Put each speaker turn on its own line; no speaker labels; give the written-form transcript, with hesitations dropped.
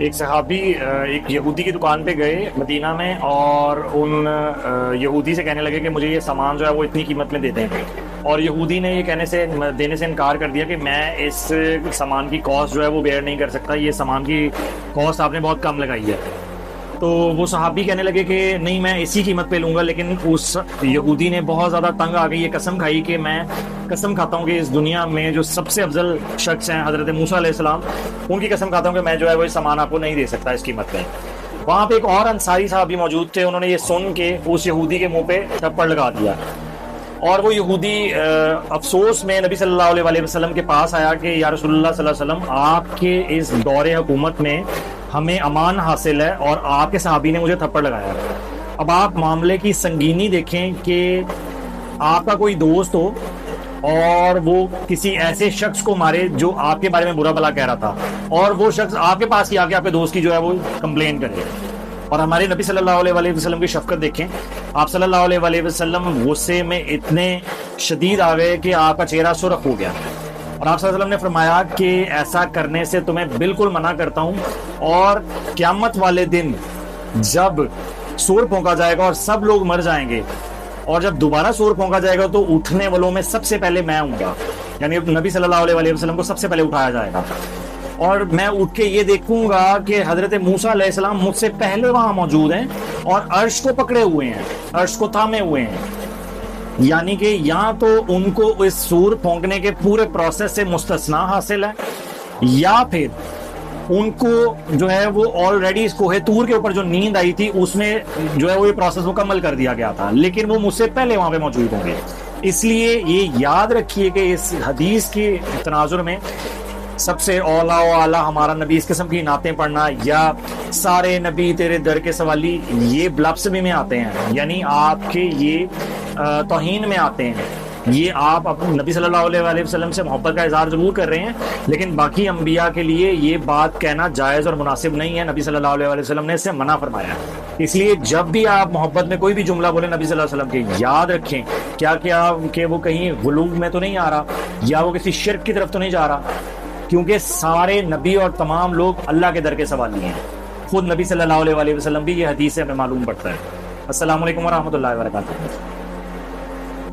ایک صحابی ایک یہودی کی دکان پہ گئے مدینہ میں، اور ان یہودی سے کہنے لگے کہ مجھے یہ سامان جو ہے وہ اتنی قیمت میں دے دیں، اور یہودی نے یہ دینے سے انکار کر دیا کہ میں اس سامان کی کاسٹ جو ہے وہ بیئر نہیں کر سکتا، یہ سامان کی کاسٹ آپ نے بہت کم لگائی ہے۔ تو وہ صحابی کہنے لگے کہ نہیں، میں اسی قیمت پہ لوں گا، لیکن اس یہودی نے بہت زیادہ تنگ آ گئی یہ قسم کھائی کہ میں قسم کھاتا ہوں کہ اس دنیا میں جو سب سے افضل شخص ہیں حضرت موسیٰ علیہ السلام، ان کی قسم کھاتا ہوں کہ میں جو ہے وہ سامان آپ کو نہیں دے سکتا اس قیمت پہ۔ وہاں پہ ایک اور انصاری صحابی موجود تھے، انہوں نے یہ سن کے اس یہودی کے منہ پہ تھپڑ لگا دیا، اور وہ یہودی افسوس میں نبی صلی اللہ علیہ وسلم کے پاس آیا کہ یا رسول اللہ صلی اللہ علیہ وسلم، آپ کے اس دور حکومت میں ہمیں امان حاصل ہے اور آپ کے صحابی نے مجھے تھپڑ لگایا۔ اب آپ معاملے کی سنگینی دیکھیں کہ آپ کا کوئی دوست ہو اور وہ کسی ایسے شخص کو مارے جو آپ کے بارے میں برا بھلا کہہ رہا تھا، اور وہ شخص آپ کے پاس ہی آ کے آپ کے دوست کی جو ہے وہ کمپلین کرے۔ اور ہمارے نبی صلی اللہ علیہ وسلم کی شفقت دیکھیں، آپ صلی اللہ علیہ وسلم غصے میں اتنے شدید آ گئے کہ آپ کا چہرہ سرخ ہو گیا، اور آپ صلی اللہ علیہ وسلم نے فرمایا کہ ایسا کرنے سے تمہیں بالکل منع کرتا ہوں، اور قیامت والے دن جب سور پھونکا جائے گا اور سب لوگ مر جائیں گے، اور جب دوبارہ سور پھونکا جائے گا تو اٹھنے والوں میں سب سے پہلے میں ہوں گا، یعنی نبی صلی اللہ علیہ وسلم کو سب سے پہلے اٹھایا جائے گا، اور میں اٹھ کے یہ دیکھوں گا کہ حضرت موسیٰ علیہ السلام مجھ سے پہلے وہاں موجود ہیں اور عرش کو پکڑے ہوئے ہیں، عرش کو تھامے ہوئے ہیں، یعنی کہ یہاں تو ان کو اس سور پھونکنے کے پورے پروسیس سے مستثنا حاصل ہے، یا پھر ان کو جو ہے وہ آلریڈی اس کوہ طور کے اوپر جو نیند آئی تھی اس میں جو ہے وہ یہ پروسیس مکمل کر دیا گیا تھا، لیکن وہ مجھ سے پہلے وہاں پہ موجود ہوں گے۔ اس لیے یہ یاد رکھیے کہ اس حدیث کے تناظر میں سب سے اولا و اعلیٰ ہمارا نبی، اس قسم کی نعتیں پڑھنا یا سارے نبی تیرے در کے سوالی، یہ بلفسمی میں آتے ہیں، یعنی آپ کے یہ توہین میں آتے ہیں، یہ آپ اپنے نبی صلی اللہ علیہ وسلم سے محبت کا اظہار ضرور کر رہے ہیں، لیکن باقی انبیاء کے لیے یہ بات کہنا جائز اور مناسب نہیں ہے، نبی صلی اللہ علیہ وسلم نے اس سے منع فرمایا ہے۔ اس لیے جب بھی آپ محبت میں کوئی بھی جملہ بولیں نبی صلی اللہ علیہ وسلم کے، یاد رکھیں کیا کہ وہ کہیں غلو میں تو نہیں آ رہا، یا وہ کسی شرک کی طرف تو نہیں جا رہا، کیونکہ سارے نبی اور تمام لوگ اللہ کے در کے سوالی ہیں، خود نبی صلی اللہ علیہ وسلم بھی یہ حدیث سے ہمیں معلوم پڑتا ہے۔ السلام علیکم ورحمۃ اللہ وبرکاتہ۔